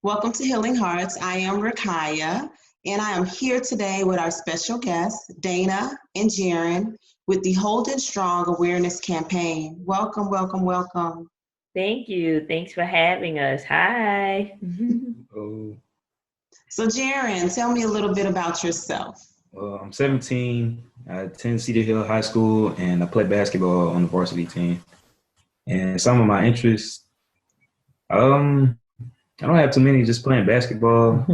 Welcome to Healing Hearts. I am Rakaya, and I am here today with our special guests, Dana and Jaron, with the Holden Strong Awareness Campaign. Welcome, welcome, welcome. Thank you. Thanks for having us. Hi. Oh, So, Jaron, tell me a little bit about yourself. well, I'm 17. I attend Cedar Hill High School and I play basketball on the varsity team. And some of my interests, I don't have too many, just playing basketball,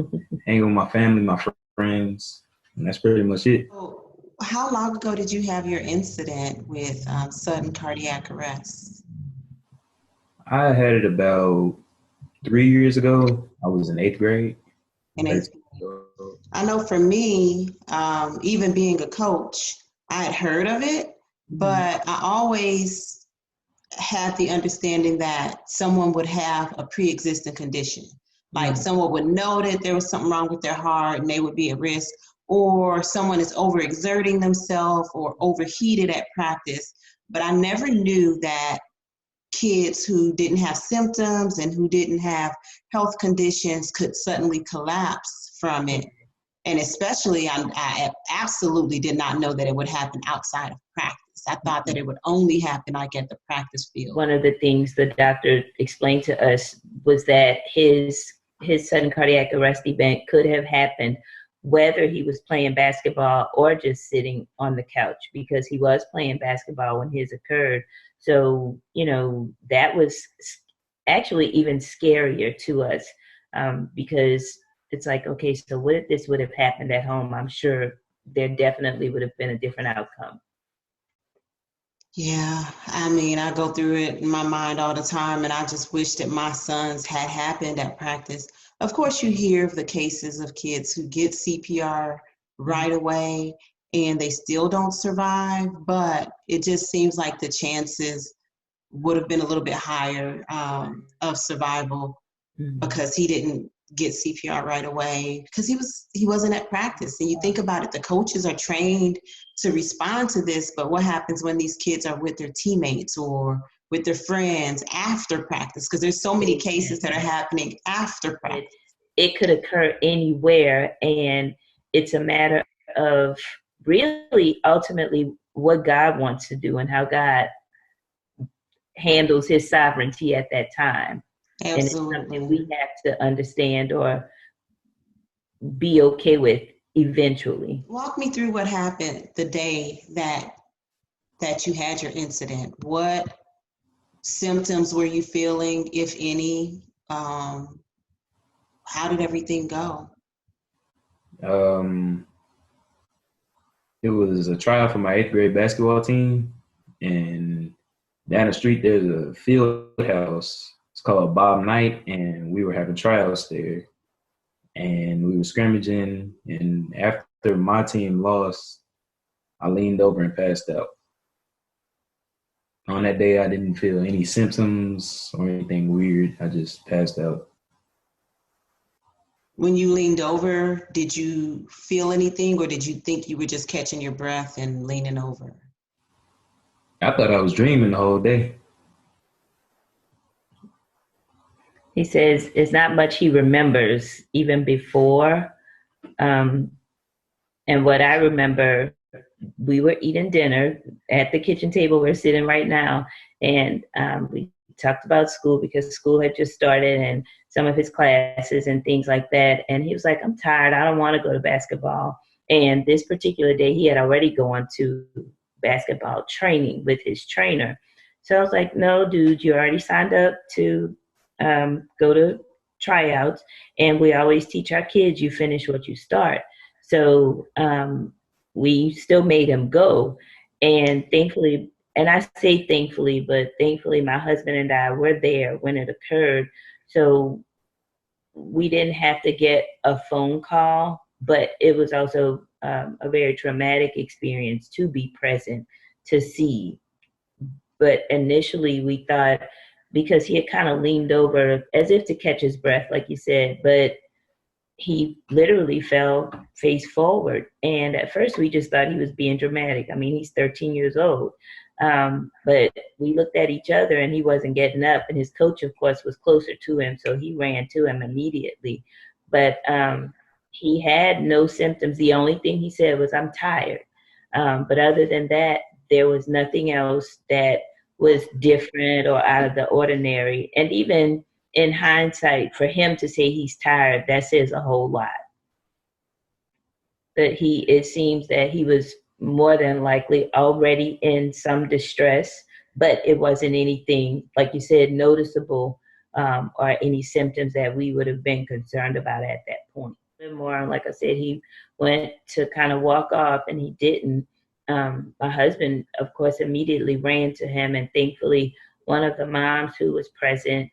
hanging with my family, my friends, and that's pretty much it. So, how long ago did you have your incident with sudden cardiac arrest? I had it about 3 years ago. I was in eighth grade. In eighth 13 grade? years old. I know for me, even being a coach, I had heard of it, but I always had the understanding that someone would have a pre-existing condition. Like someone would know that there was something wrong with their heart and they would be at risk, or someone is overexerting themselves or overheated at practice. But I never knew that kids who didn't have symptoms and who didn't have health conditions could suddenly collapse from it. And especially, I absolutely did not know that it would happen outside of practice. I thought that it would only happen like at the practice field. One of the things the doctor explained to us was that his sudden cardiac arrest event could have happened whether he was playing basketball or just sitting on the couch, because he was playing basketball when his occurred. So, that was actually even scarier to us, because it's like, okay, so what if this would have happened at home? I'm sure there definitely would have been a different outcome. Yeah, I mean, I go through it in my mind all the time, and I just wish that my sons had happened at practice. Of course, you hear of the cases of kids who get CPR right away and they still don't survive, but it just seems like the chances would have been a little bit higher of survival because he didn't get CPR right away because he wasn't at practice. And you think about it, the coaches are trained to respond to this, but what happens when these kids are with their teammates or with their friends after practice? Because there's so many cases that are happening after practice. It could occur anywhere, and it's a matter of really ultimately what God wants to do and how God handles his sovereignty at that time. Absolutely. And it's something we have to understand or be okay with eventually. Walk me through what happened the day that you had your incident. What symptoms were you feeling, if any? How did everything go? Um, it was a tryout for my eighth grade basketball team, and down the street there's a field house. It's called Bob Knight, and we were having tryouts there. And we were scrimmaging, and after my team lost, I leaned over and passed out. On that day, I didn't feel any symptoms or anything weird. I just passed out. When you leaned over, did you feel anything, or did you think you were just catching your breath and leaning over? I thought I was dreaming the whole day. He says it's not much he remembers even before. And what I remember, we were eating dinner at the kitchen table we're sitting right now, and we talked about school because school had just started and some of his classes and things like that. And he was like, I'm tired. I don't want to go to basketball. And this particular day, he had already gone to basketball training with his trainer. So I was like, no, dude, you already signed up to go to tryouts. And we always teach our kids, you finish what you start. So we still made him go. And thankfully, and I say thankfully, but thankfully my husband and I were there when it occurred. So we didn't have to get a phone call, but it was also a very traumatic experience to be present, to see. But initially we thought, because he had kind of leaned over as if to catch his breath, like you said, but he literally fell face forward. And at first we just thought he was being dramatic. I mean, he's 13 years old. But we looked at each other and he wasn't getting up. And his coach, of course, was closer to him. So he ran to him immediately. But he had no symptoms. The only thing he said was, I'm tired. But other than that, there was nothing else that was different or out of the ordinary. And even in hindsight, for him to say he's tired, that says a whole lot. That it seems that he was more than likely already in some distress, but it wasn't anything, like you said, noticeable, or any symptoms that we would have been concerned about at that point. And more, like I said, he went to kind of walk off and he didn't. My husband, of course, immediately ran to him, and thankfully one of the moms who was present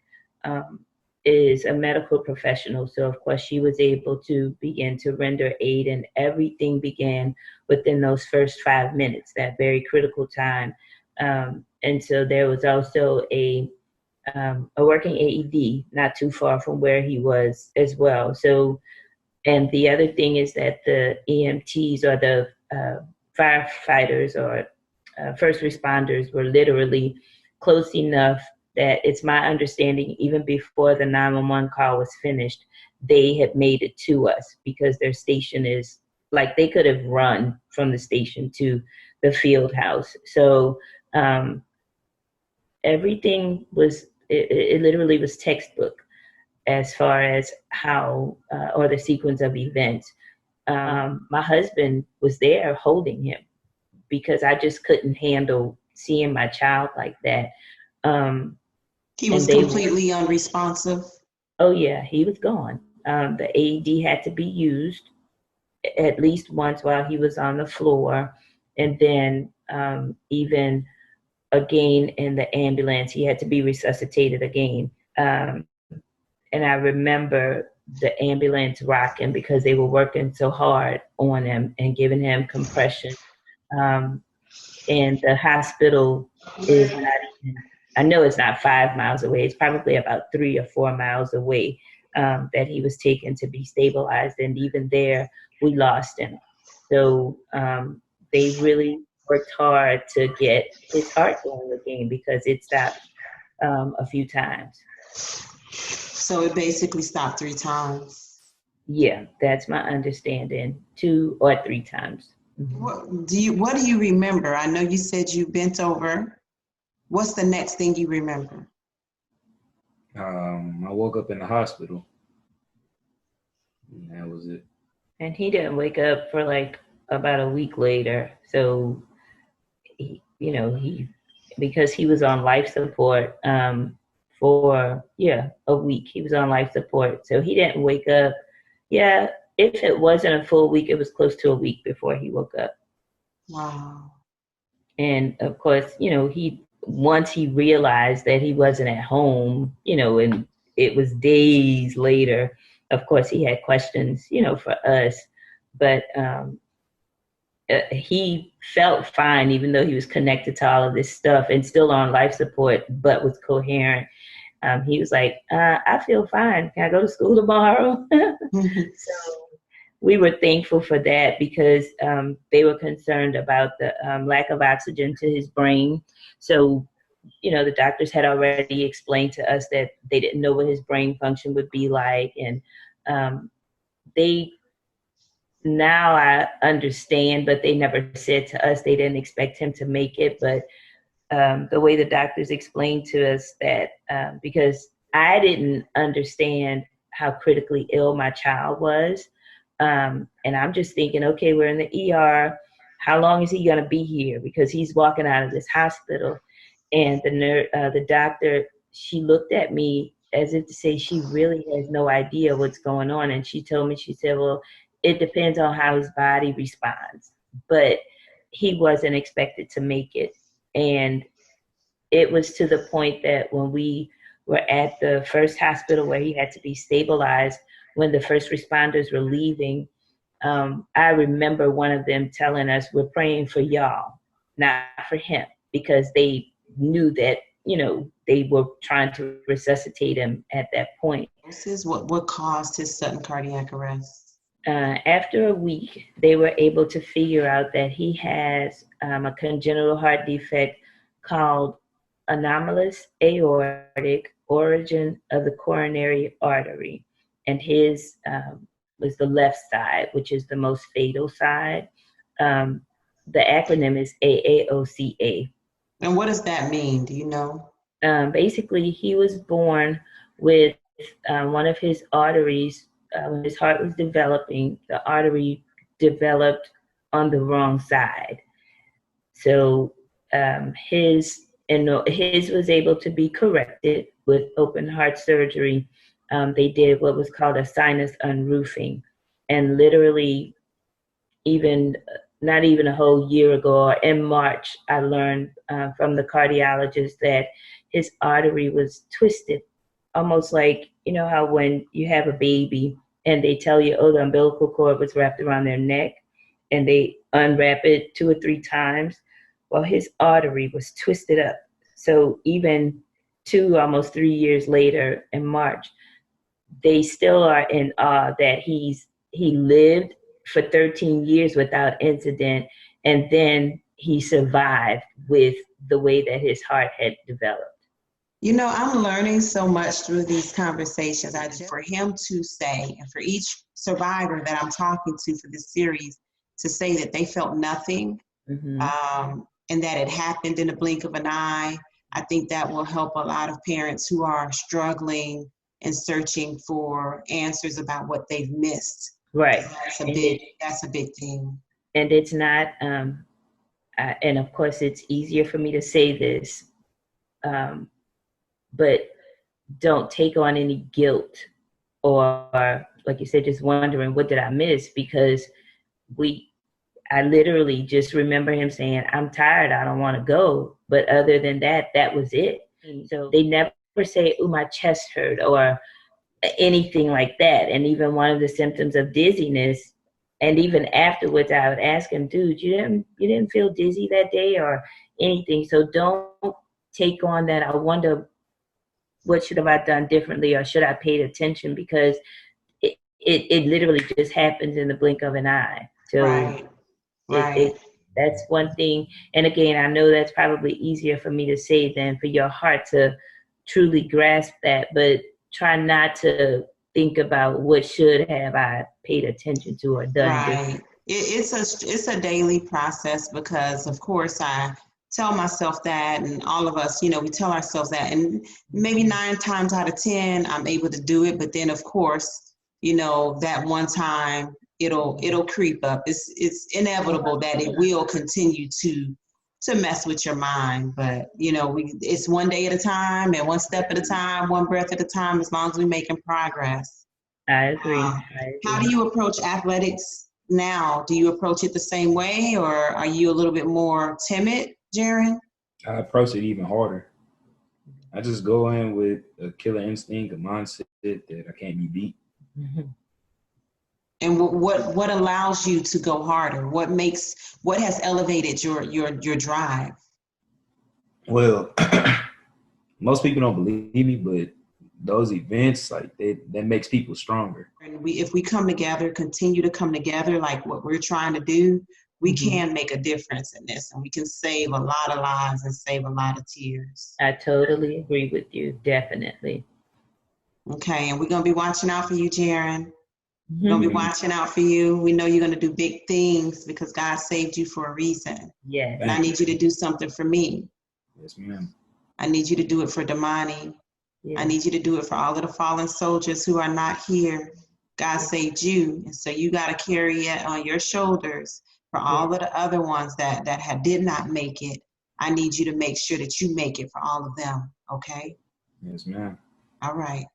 is a medical professional. So of course she was able to begin to render aid, and everything began within those first 5 minutes, that very critical time. And so there was also a working AED not too far from where he was as well. So, and the other thing is that the EMTs, or the firefighters, or first responders, were literally close enough that it's my understanding even before the 911 call was finished, they had made it to us, because their station is, like, they could have run from the station to the field house. So everything was, it literally was textbook as far as how, or the sequence of events. My husband was there holding him, because I just couldn't handle seeing my child like that. He was completely unresponsive. Oh yeah, he was gone. The AED had to be used at least once while he was on the floor, and then even again in the ambulance, he had to be resuscitated again. And I remember the ambulance rocking because they were working so hard on him and giving him compression. And the hospital is not even, I know it's not 5 miles away. It's probably about 3 or 4 miles away, that he was taken to be stabilized. And even there, we lost him. So they really worked hard to get his heart going again, because it stopped a few times. So it basically stopped 3 times. Yeah, that's my understanding, 2 or 3 times. Mm-hmm. What do you remember? I know you said you bent over. What's the next thing you remember? I woke up in the hospital. And that was it. And he didn't wake up for like about a week later. So, because he was on life support for a week. He was on life support. So he didn't wake up. Yeah, if it wasn't a full week, it was close to a week before he woke up. Wow. And of course, once he realized that he wasn't at home, and it was days later, of course, he had questions, for us. But he felt fine, even though he was connected to all of this stuff and still on life support, but was coherent. He was like, I feel fine. Can I go to school tomorrow? So we were thankful for that, because they were concerned about the lack of oxygen to his brain. So, the doctors had already explained to us that they didn't know what his brain function would be like. And now I understand, but they never said to us they didn't expect him to make it. But the way the doctors explained to us that, because I didn't understand how critically ill my child was. And I'm just thinking, okay, we're in the ER. How long is he going to be here? Because he's walking out of this hospital. And the doctor, she looked at me as if to say she really has no idea what's going on. And she told me, she said, well, it depends on how his body responds. But he wasn't expected to make it. And it was to the point that when we were at the first hospital where he had to be stabilized, when the first responders were leaving, I remember one of them telling us, we're praying for y'all, not for him, because they knew that, they were trying to resuscitate him at that point. What caused his sudden cardiac arrest? After a week, they were able to figure out that he has a congenital heart defect called anomalous aortic origin of the coronary artery. And his was the left side, which is the most fatal side. The acronym is AAOCA. And what does that mean? Do you know? Basically, he was born with one of his arteries. When his heart was developing, the artery developed on the wrong side. So his was able to be corrected with open heart surgery. They did what was called a sinus unroofing, and literally, even not even a whole year ago, or in March, I learned from the cardiologist that his artery was twisted, almost like, you know how when you have a baby and they tell you, oh, the umbilical cord was wrapped around their neck, and they unwrap it 2 or 3 times. Well, his artery was twisted up. So even 2, almost 3 years later in March, they still are in awe that he lived for 13 years without incident, and then he survived with the way that his heart had developed. You know, I'm learning so much through these conversations. For him to say, and for each survivor that I'm talking to for this series, to say that they felt nothing, and that it happened in the blink of an eye, I think that will help a lot of parents who are struggling and searching for answers about what they've missed. Right. That's a big thing. And it's not, and of course it's easier for me to say this, but don't take on any guilt or, like you said, just wondering, what did I miss? Because I literally just remember him saying, I'm tired, I don't want to go. But other than that, that was it. So they never say, oh, my chest hurt or anything like that. And even one of the symptoms of dizziness, and even afterwards, I would ask him, dude, you didn't feel dizzy that day or anything. So don't take on that, I wonder, what should have I done differently, or should I paid attention? Because it literally just happens in the blink of an eye. So right. That's one thing. And again, I know that's probably easier for me to say than for your heart to truly grasp that, but try not to think about what should have I paid attention to or done. Right. It's a daily process, because of course I tell myself that, and all of us, we tell ourselves that, and maybe 9 times out of 10 I'm able to do it, but then of course, that one time it'll creep up. It's inevitable that it will continue to mess with your mind, but it's one day at a time and one step at a time, one breath at a time, as long as we're making progress. I agree. How do you approach athletics now? Do you approach it the same way, or are you a little bit more timid, Jaron? I approach it even harder. I just go in with a killer instinct, a mindset that I can't be beat. And what allows you to go harder? What has elevated your drive? Well, most people don't believe me, but those events, like that makes people stronger. And if we come together, continue to come together, like what we're trying to do, we can make a difference in this, and we can save a lot of lives and save a lot of tears. I totally agree with you, definitely. Okay, and we're gonna be watching out for you, Jaron. We're gonna be watching out for you. We know you're gonna do big things because God saved you for a reason. Yeah. And I need you to do something for me. Yes, ma'am. I need you to do it for Damani. I need you to do it for all of the fallen soldiers who are not here. God saved you, and so you got to carry it on your shoulders for all of the other ones that did not make it. I need you to make sure that you make it for all of them, okay? Yes, ma'am. All right.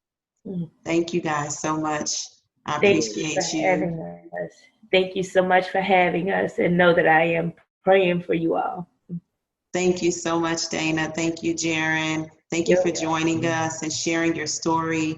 Thank you guys so much. I Thank appreciate you for having us. Thank you so much for having us, and know that I am praying for you all. Thank you so much, Dana. Thank you, Jaron. Thank you for joining us and sharing your story.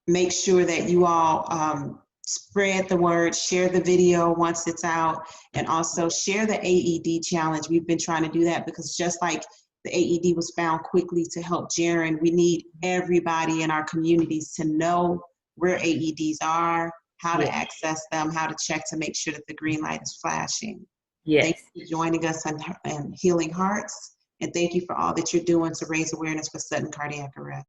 Make sure that you all spread the word, share the video once it's out, and also share the AED challenge. We've been trying to do that because just like the AED was found quickly to help Jaron, we need everybody in our communities to know where AEDs are, how to access them, how to check to make sure that the green light is flashing. Yes. Thank you for joining us on Healing Hearts. And thank you for all that you're doing to raise awareness for sudden cardiac arrest.